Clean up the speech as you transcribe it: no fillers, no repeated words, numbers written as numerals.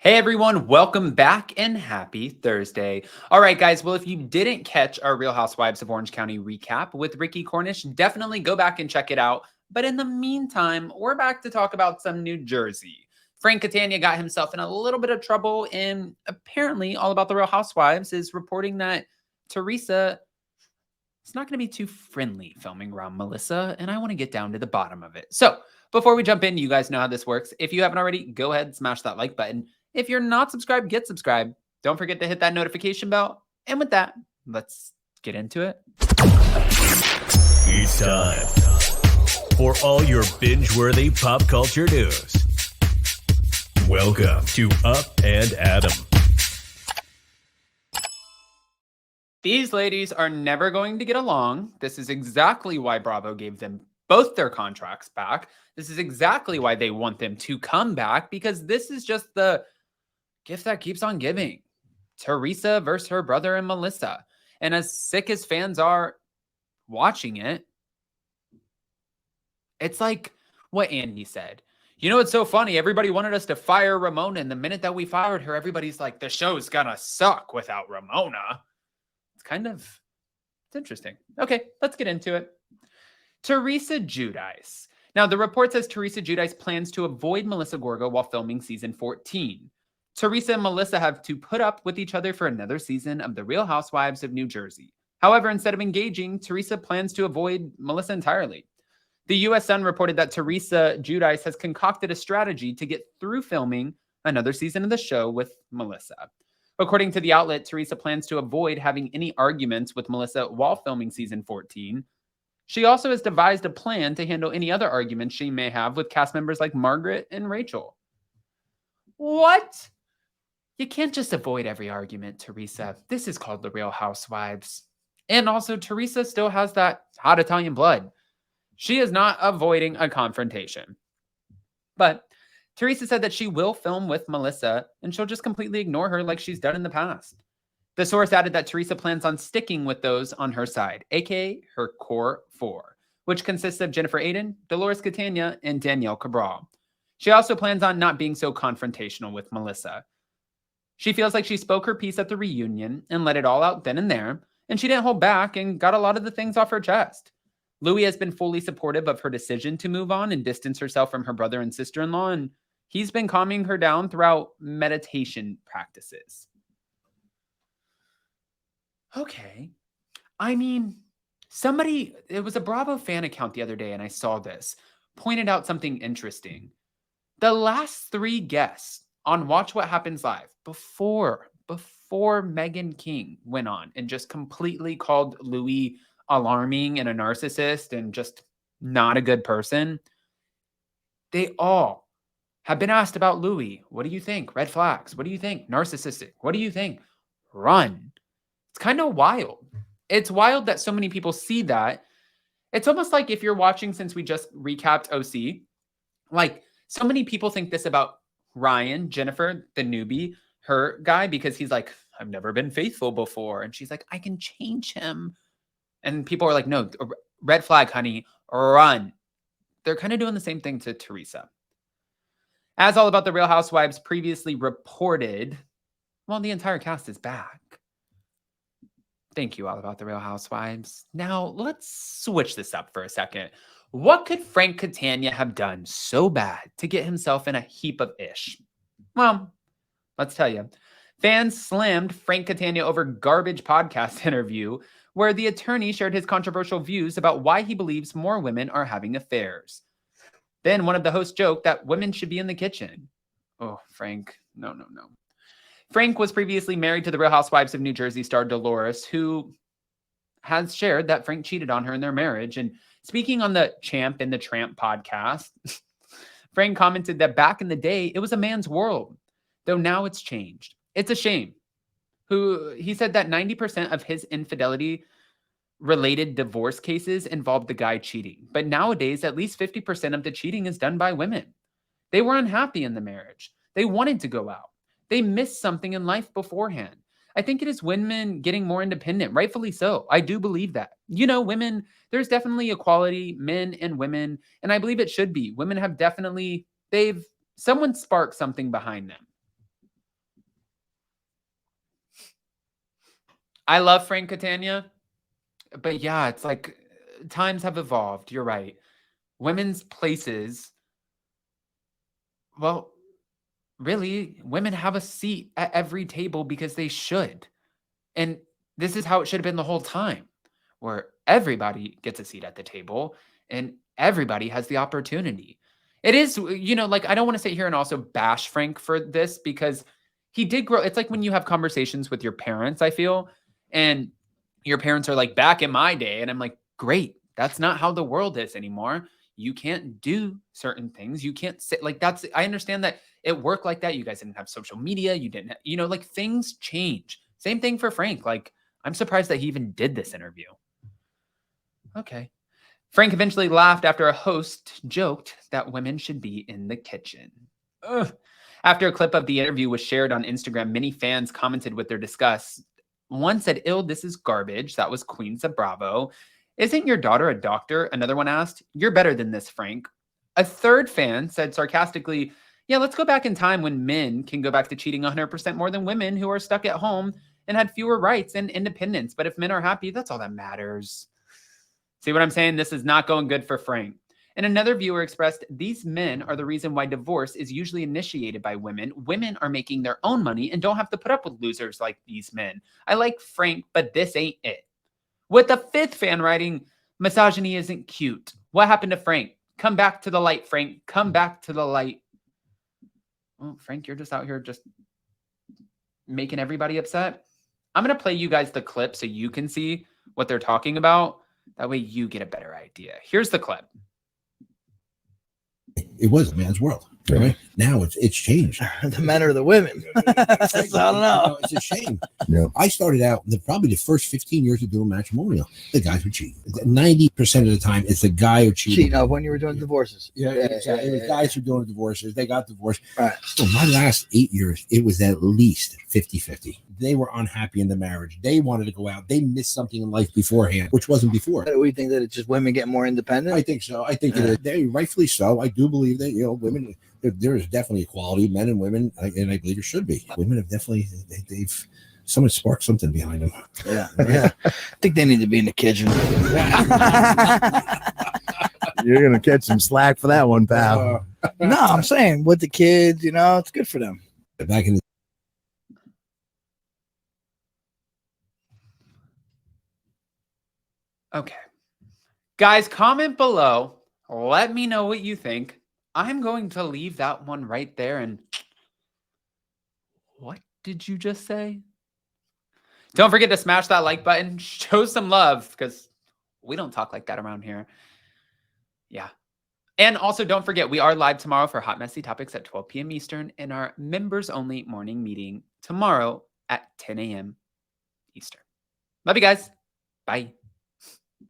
Hey everyone, welcome back and happy Thursday. All right, guys. Well, if you didn't catch our Real Housewives of Orange County recap with Ricky Cornish, definitely go back and check it out. But in the meantime, we're back to talk about some New Jersey. Frank Catania got himself in a little bit of trouble, and apparently, All About the Real Housewives is reporting that Teresa is not going to be too friendly filming around Melissa, and I want to get down to the bottom of it. So, before we jump in, you guys know how this works. If you haven't already, go ahead and smash that like button. If you're not subscribed, get subscribed. Don't forget to hit that notification bell. And with that, let's get into it. It's time for all your binge-worthy pop culture news. Welcome to Up and Adam. These ladies are never going to get along. This is exactly why Bravo gave them both their contracts back. This is exactly why they want them to come back, because this is just the gift that keeps on giving. Teresa versus her brother and Melissa. And as sick as fans are watching it, it's like what Andy said. You know, it's so funny. Everybody wanted us to fire Ramona, and the minute that we fired her, everybody's like, the show's gonna suck without Ramona. It's interesting. Okay, let's get into it. Teresa Giudice. Now, the report says Teresa Giudice plans to avoid Melissa Gorga while filming season 14. Teresa and Melissa have to put up with each other for another season of The Real Housewives of New Jersey. However, instead of engaging, Teresa plans to avoid Melissa entirely. The US Sun reported that Teresa Giudice has concocted a strategy to get through filming another season of the show with Melissa. According to the outlet, Teresa plans to avoid having any arguments with Melissa while filming season 14. She also has devised a plan to handle any other arguments she may have with cast members like Margaret and Rachel. What? You can't just avoid every argument, Teresa. This is called The Real Housewives. And also, Teresa still has that hot Italian blood. She is not avoiding a confrontation. But Teresa said that she will film with Melissa, and she'll just completely ignore her like she's done in the past. The source added that Teresa plans on sticking with those on her side, aka her core four, which consists of Jennifer Aydin, Dolores Catania, and Danielle Cabral. She also plans on not being so confrontational with Melissa. She feels like she spoke her piece at the reunion and let it all out then and there, and she didn't hold back and got a lot of the things off her chest. Louis has been fully supportive of her decision to move on and distance herself from her brother and sister-in-law, and he's been calming her down throughout meditation practices. Okay. I mean, it was a Bravo fan account the other day, and I saw this, pointed out something interesting. The last three guests on Watch What Happens Live before Meghan King went on and just completely called Louis alarming and a narcissist and just not a good person, they all have been asked about Louis. What do you think? Red flags. What do you think? Narcissistic. What do you think? Run. It's kind of wild. It's wild that so many people see that. It's almost like if you're watching, since we just recapped OC, like so many people think this about Ryan, Jennifer, the newbie, her guy, because he's like, I've never been faithful before. And she's like, I can change him. And people are like, no, red flag, honey, run. They're kind of doing the same thing to Teresa. As All About the Real Housewives previously reported, well, the entire cast is back. Thank you, All About the Real Housewives. Now, let's switch this up for a second. What could Frank Catania have done so bad to get himself in a heap of ish? Well, let's tell you. Fans slammed Frank Catania over garbage podcast interview where the attorney shared his controversial views about why he believes more women are having affairs. Then one of the hosts joked that women should be in the kitchen. Oh, Frank, no. Frank was previously married to the Real Housewives of New Jersey star Dolores, who has shared that Frank cheated on her in their marriage. And speaking on the Champ and the Tramp podcast, Frank commented that back in the day, it was a man's world, though now it's changed. It's a shame. He said that 90% of his infidelity-related divorce cases involved the guy cheating. But nowadays, at least 50% of the cheating is done by women. They were unhappy in the marriage. They wanted to go out. They missed something in life beforehand. I think it is women getting more independent, rightfully so. I do believe that. You know, women, there's definitely equality, men and women, and I believe it should be. Women have definitely, someone sparked something behind them. I love Frank Catania, but yeah, it's like times have evolved. You're right. Women's places, well, really, women have a seat at every table because they should. And this is how it should have been the whole time, where everybody gets a seat at the table and everybody has the opportunity. It is, like, I don't want to sit here and also bash Frank for this because he did grow. It's like when you have conversations with your parents, I feel, and your parents are like, back in my day. And I'm like, great. That's not how the world is anymore. You can't do certain things. You can't sit like that's, I understand that it worked like that. You guys didn't have social media. You didn't, like things change. Same thing for Frank. Like, I'm surprised that he even did this interview. Okay. Frank eventually laughed after a host joked that women should be in the kitchen. Ugh. After a clip of the interview was shared on Instagram, many fans commented with their disgust. One said, "Ew, this is garbage." That was Queen Bravo. "Isn't your daughter a doctor?" Another one asked. "You're better than this, Frank." A third fan said sarcastically, "Yeah, let's go back in time when men can go back to cheating 100% more than women who are stuck at home and had fewer rights and independence. But if men are happy, that's all that matters." See what I'm saying? This is not going good for Frank. And another viewer expressed, "These men are the reason why divorce is usually initiated by women. Women are making their own money and don't have to put up with losers like these men. I like Frank, but this ain't it." With the fifth fan writing, "Misogyny isn't cute. What happened to Frank? Come back to the light, Frank. Come back to the light." Well, Frank, you're just out here just making everybody upset. I'm going to play you guys the clip so you can see what they're talking about. That way you get a better idea. Here's the clip. It was a man's world. Right? Now it's changed. The men or the women. I don't know. It's a shame. No. I started out probably the first 15 years of doing matrimonial. The guys would cheat. 90% of the time, it's the guy who cheated. Cheating when you were doing divorces. Yeah, exactly. It was guys who were doing divorces. They got divorced. Right. So my last 8 years, it was at least 50-50. They were unhappy in the marriage. They wanted to go out. They missed something in life beforehand, which wasn't before. We think that it's just women get more independent. I think so. I think they rightfully so. I do believe that women. There is definitely equality, men and women, and I believe there should be. Women have definitely, they've someone sparked something behind them. Yeah. I think they need to be in the kitchen. You're gonna catch some slack for that one, pal. No, I'm saying with the kids, it's good for them. Back in the Okay. Guys, comment below. Let me know what you think. I'm going to leave that one right there. And what did you just say? Don't forget to smash that like button. Show some love because we don't talk like that around here. Yeah. And also don't forget, we are live tomorrow for Hot Messy Topics at 12 p.m. Eastern and our members only morning meeting tomorrow at 10 a.m. Eastern. Love you guys. Bye.